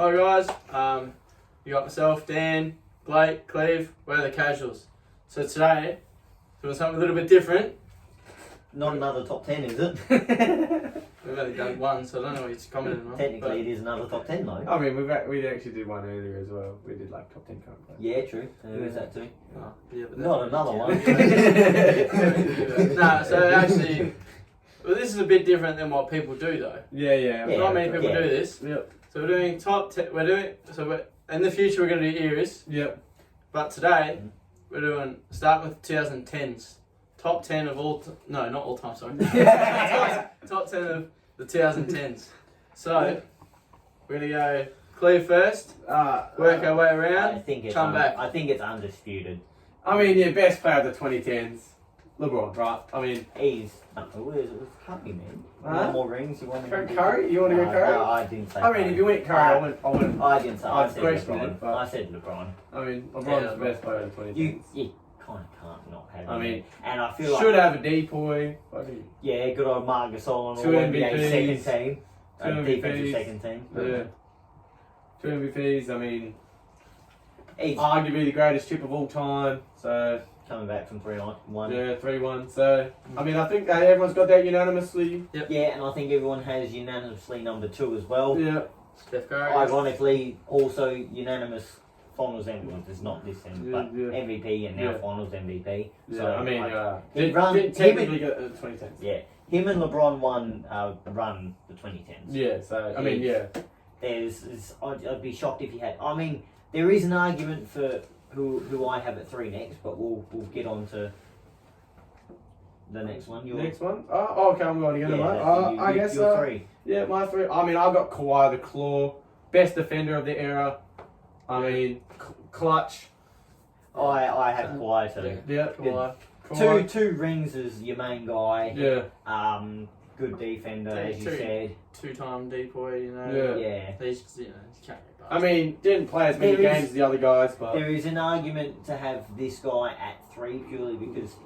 Hi guys, you got myself, Dan, Blake, Cleve, we're the casuals. So today, doing something a little bit different. Not another top 10, is it? We've only done one, so I don't know what you're commenting on. Technically, it is another top 10, though. I mean, we actually did one earlier as well. We did like top 10 current players. Yeah, true. Who is that too? Oh, yeah, but Not another one. Nah, so actually, well, this is a bit different than what people do though. Yeah. Not many people do this. Yep. So we're doing top 10. We're in the future we're going to do eras. Yep. But today we're doing start with 2010s. Top 10 of all. No, not all time. Sorry. top 10 of the 2010s. So we're going to go Cleve first. Work our way around. I think it's come back. I think it's undisputed. I mean, yeah, best player of the 2010s, LeBron, right? I mean, He's where's Curry, man? Huh? No more rings. You want to Curry? You want to go Curry? No, I didn't say. I mean, if you went Curry, I wouldn't. I didn't say. I I'd said question LeBron. it, but- I said LeBron. I mean, LeBron's Yeah, the best player of the 2010s. You kind of can't not have him. I mean, and I feel should like have a depoy. yeah, good old Marc Gasol on Two all NBA MVPs. second team, Two defensive MVPs. second team. Yeah. 2 MVPs. I mean, He's arguably the greatest chip of all time. So coming back from 3-1. yeah, 3-1. So I mean, I think that everyone's got that unanimously. Yeah, and I think everyone has unanimously number 2 as well. Yeah. Steph Curry. Ironically, also unanimous finals MVP. It's not this end, Yeah, but yeah. MVP and now Yeah. finals MVP. Yeah, So I mean, he did run- technically get the 2010s. yeah, him and LeBron won run the 2010s. Yeah, so I mean, yeah. I'd be shocked if he had. I mean, there is an argument for who I have at 3 next, but we'll get on to the next one. Next one? Oh, okay, I'm going again. Yeah, I guess you're 3. Yeah, my 3. I mean, I've got Kawhi the Claw, best defender of the era. I mean, clutch. I have Kawhi too. Yeah, Kawhi. Two rings as your main guy. Yeah, Good defender, Yeah, as you two. said. Two-time depoy, you know. Yeah. Yeah. He's, you know, he can't get past. I mean, didn't play as many There is- games as the other guys, but There is an argument to have this guy at 3 purely because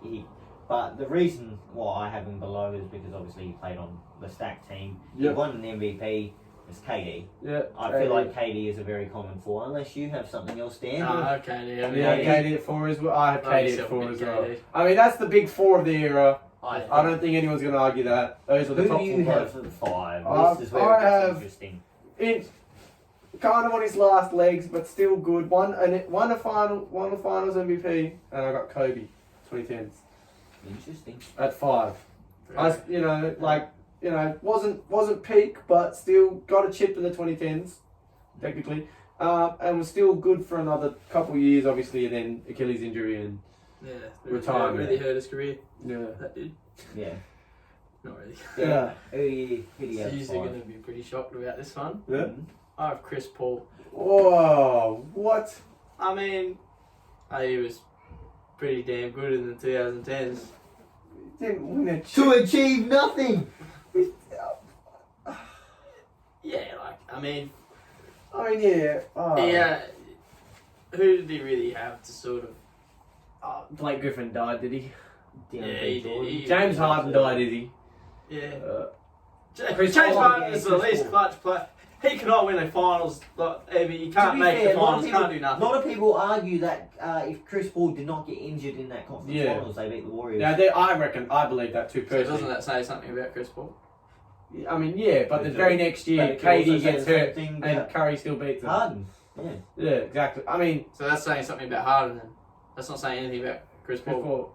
but the reason why I have him below is because obviously he played on the stacked team. He Yep. won an MVP. It's KD. yeah. I feel like KD is a very common 4, unless you have something else, Dan. Okay, yeah. Yeah, Yeah. KD at 4 as well. I have Oh, KD yourself at 4 a bit as well. KD. I mean, that's the big 4 of the era. I I don't think anyone's going to argue that. Those are the Who top do 4 you players. have at 5? This is I where it gets have- interesting. It's kind of on his last legs, but still good. Won a finals MVP, and I got Kobe, 2010s Interesting. at 5. Wasn't peak, but still got a chip in the 2010s, technically, and was still good for another couple of years, obviously, and then Achilles injury and retirement. Really hurt his career. yeah. That did. Yeah. Not really. Yeah. Who do you So have you're at 5? going to be pretty shocked about this one. Yeah. I have Chris Paul. Whoa! What? I mean, he was pretty damn good in the 2010s. Didn't win a To chip. achieve nothing! Yeah, I mean, Yeah. Oh. yeah. Who did he really have to sort of? Blake Griffin died, did he? Yeah, he- James Harden died, did he? Yeah. Chris James Paul, Harden yeah, is the Chris least Paul. clutch player. He cannot win a finals. He To can't be make fair, the finals. Can't do nothing. A lot of people argue that if Chris Paul did not get injured in that conference Yeah. finals, they beat the Warriors. Yeah, I believe that too So personally. doesn't that say something about Chris Paul? I mean, yeah, but the very next year, But it could also KD say gets the same hurt thing and about Curry still beats him. Harden. Yeah. Yeah, exactly. I mean, So that's saying something about Harden then. That's not saying anything about Chris Paul. before,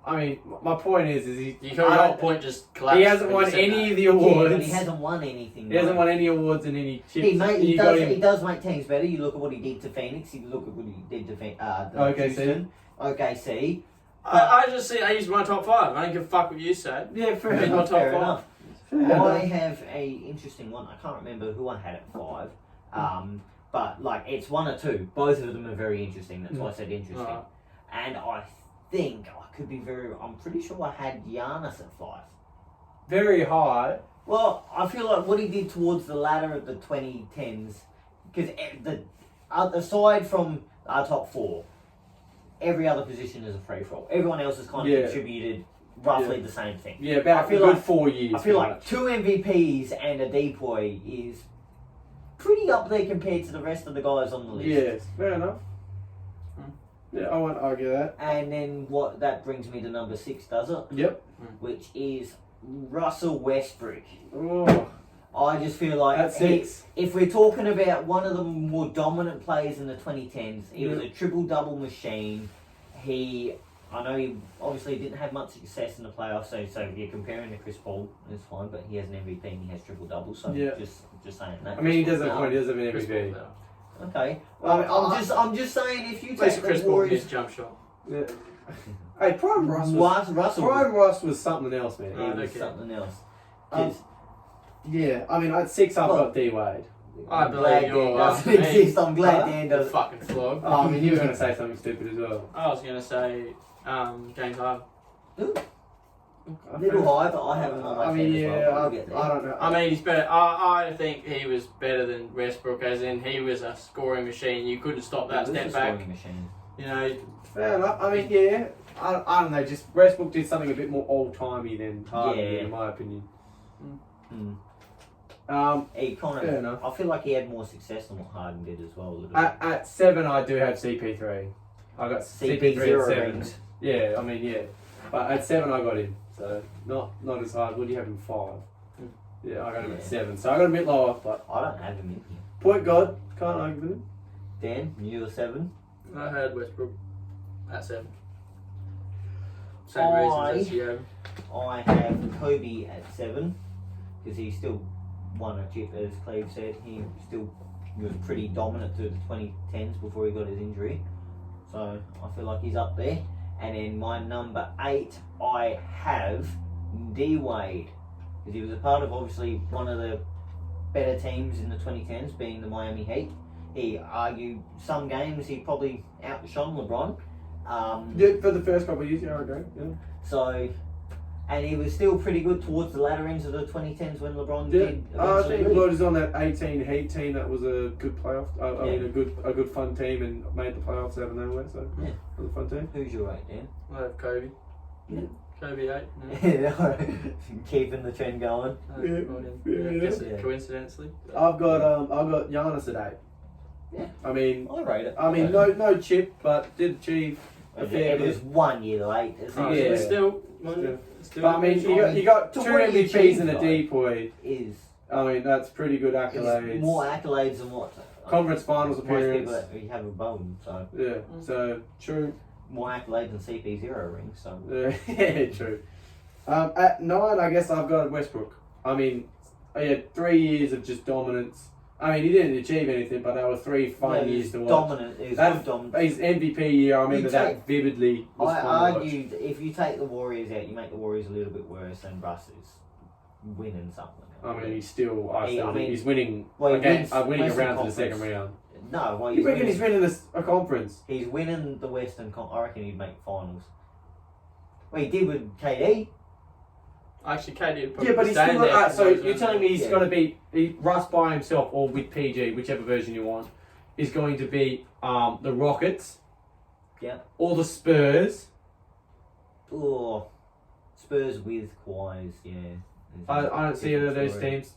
my point is Your whole point just collapsed. he hasn't when you won said any that. of the Yeah, awards. but he hasn't won anything. He hasn't though. won any awards and any chips. He You got he him. does make teams better. You look at what he did to Phoenix. You look at what he did to Houston. OKC. I just see. I use my top 5. I don't give a fuck what you say. Yeah, fair He's my enough. top Fair 5. enough. Fair I enough. have a interesting one. I can't remember who I had at 5. But like it's 1 or 2. Both of them are very interesting. That's why I said interesting. Alright. And I think I could be I'm pretty sure I had Giannis at 5. Very high. Well, I feel like what he did towards the latter of the 2010s, because aside from our top 4, every other position is a free for all. Everyone else has kind of Yeah. contributed roughly the same thing. Yeah, about I feel a good like- 4 years. I feel pretty like much. 2 MVPs and a depoy is pretty up there compared to the rest of the guys on the list. Yes, fair enough. Hmm. Yeah, I won't argue that. And then what that brings me to number 6, does it? Yep. Which is Russell Westbrook. Oh, I just feel like that's 6. if we're talking about one of the more dominant players in the 2010s, he was a triple-double machine. I know he obviously didn't have much success in the playoffs, so if you're comparing to Chris Paul, it's fine, but he has an MVP and he has triple-doubles, so just saying that. I mean, he doesn't have an MVP. Okay. Well, I'm just saying if you At least take Chris the Paul Warriors... his jump shot. Yeah. Hey, Prime Russ was something else, man. Oh, He was okay. something else. Um, Yeah, I mean, at 6 I've got D Wade. I I'm believe glad you're Dan right. doesn't exist. I'm glad Dan The doesn't. fucking flog. Oh, I mean, you were going to say something stupid as well. I was gonna say James Harden. Little high, but I have him on my I mean, team as yeah, well. We'll get there. I don't know. I mean, he's better. I think he was better than Westbrook, as in he was a scoring machine. You couldn't stop that He was step a back. scoring machine. You know, Fair enough. I mean, yeah. I don't know. Just Westbrook did something a bit more old-timey than Harden, Yeah. in my opinion. He kind Fair of. enough. I feel like he had more success than what Harden did as well. A little bit. At 7, I do have CP3. I got CP3 at CP0 7. rings. Yeah, I mean, yeah. But at 7, I got him. So not as hard. What do you have him 5? Yeah, I got him at 7. So I got him a bit lower, but I don't have him in here. point guard, can't argue with him. Dan, you were 7. I had Westbrook at 7. Same reasons as you have. I have Kobe at 7 because he still won a chip, as Cleve said. He still was pretty dominant through the 2010s before he got his injury. So I feel like he's up there. And then my number 8, I have D Wade because he was a part of obviously one of the better teams in the 2010s, being the Miami Heat. He argued some games he probably outshone LeBron. Yeah, for the first couple of years, yeah, I agree. Yeah. So, and he was still pretty good towards the latter ends of the 2010s when LeBron Yeah, did. I eventually think leave. Lloyd is on that 18 Heat team. That was a good playoff. I Yeah. mean, a good fun team and made the playoffs out of nowhere. So Yeah. it was a fun team. Who's your 8, Dan? I have Kobe. Yeah. Kobe 8. Keeping the trend going. Yeah. I guess Yeah. coincidentally. I've got Giannis at 8. Yeah. I mean, I rate it. no chip, but did achieve a fair It was bit. 1 year late. Isn't Oh, it? Yeah. Still. But I mean, you got To 2 what he MVPs achieved, and a though. depoy. Is I mean, that's pretty good accolades. more accolades than what Conference finals most appearance. people that we have above him. So Yeah, so true. more accolades than CP0 rings. So Yeah, true. At 9, I guess I've got Westbrook. I mean, he had 3 years of just dominance. I mean, he didn't achieve anything, but they were 3 fun years to watch. dominant. It was That- good dominant. His MVP year, I remember You that take- vividly. Was I fun to watch. argued if you take the Warriors out, you make the Warriors a little bit worse, and Russ is winning something. I mean, he's still. I He- still I think mean- he's winning. Well, he Again, wins winning a Western round to the second Conference. round. No, well, You reckon he's winning a conference? He's winning the Western I reckon he'd make finals. Well, he did with KD. Actually, KD would probably Yeah, but he's stand still. there for So those you're ones. telling me he's Yeah. going to be Russ by himself or with PG, whichever version you want, is going to beat the Rockets. Yeah. Or the Spurs. Oh, Spurs with Kawhi's, yeah. I don't see either of those teams.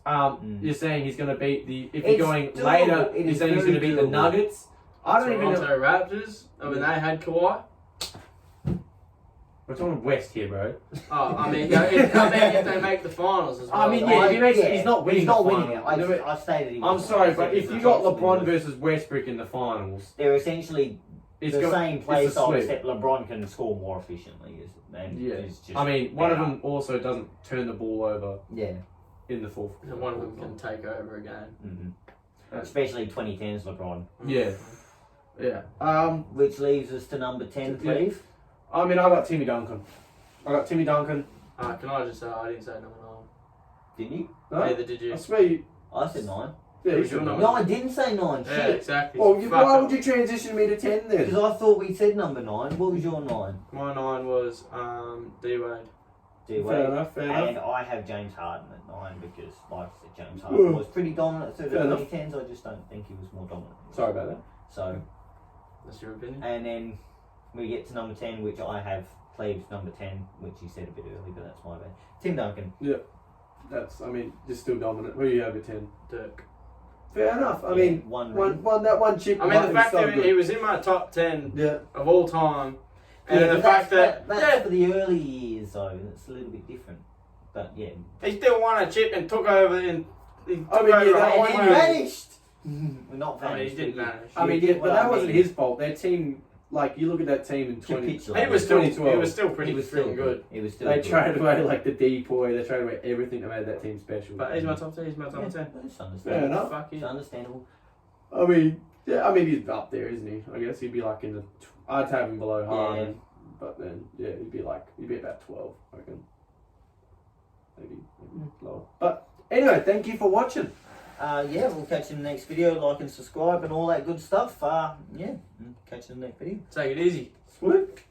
You're saying he's going to beat the. If It's you're going doable. later, It you're is saying he's going to very beat the doable. Nuggets. I don't even know. Toronto Raptors. I mean, they had Kawhi. We're talking West here, bro. Oh, I mean, if they make the finals as well. I mean, yeah, if he makes it, he's not winning. He's not the winning it. final. I stated he I'm wasn't. sorry, I but said if there's you a got chance he'll LeBron win. versus Westbrook in the finals, They're essentially it's the got, same it's play a style, split. except LeBron can score more efficiently. And Yeah. is just I mean, one of better. them also doesn't turn the ball over Yeah. in the fourth. And one of them can take over again. Mm-hmm. Especially 2010s LeBron. Yeah. Yeah. Which leaves us to number 10, Yeah. Cleve. I mean, I got Timmy Duncan. Can Can I just say I didn't say number 9. Didn't you? No? Neither did you. I swear you. I said 9. Yeah, Who's you your should number? No, I didn't say 9. Yeah, Shit. exactly. Well, Fuck why up. would you transition me to 10 then? Because I thought we said number 9. What was your 9? My 9 was D Wade. Fair enough, fair And enough. I have James Harden at 9 because, like I said, James Harden was pretty dominant through the Fair enough. 2010s. I just don't think he was more dominant. Sorry about that. So, That's your opinion? and then we get to number 10, which I have Cleve's number 10, which he said a bit early, but that's my bad. Tim Duncan. That's, I mean, just still dominant. Who do you have at 10? Dirk. Fair enough. I mean, one that one chip. I mean, the is fact so that good. he was in my top 10 Yeah. of all time, and yeah, the fact that that's for the early years though. It's a little bit different. But yeah. he still won a chip and took over and he took I mean, over yeah, a that whole one And game. he vanished. We're not I mean, vanished. he didn't vanish. I mean, You yeah, get but what that I wasn't mean. his fault. Their team, like you look at that team in 20. He was still 2012. pretty He was still freaking good. He was still They good. traded away like the decoy. They traded away everything that made that team special. But he's my top 10. He's my top 10. That's Fair understandable. enough. Fuck It's it. understandable. I mean, yeah, I mean he's up there, isn't he? I guess he'd be like in the. I'd have him below Harden, but then yeah, he'd be about 12, I reckon. Maybe lower. But anyway, thank you for watching. Yeah, we'll catch you in the next video. Like and subscribe and all that good stuff. Yeah, catch you in the next video. Take it easy. Sweet.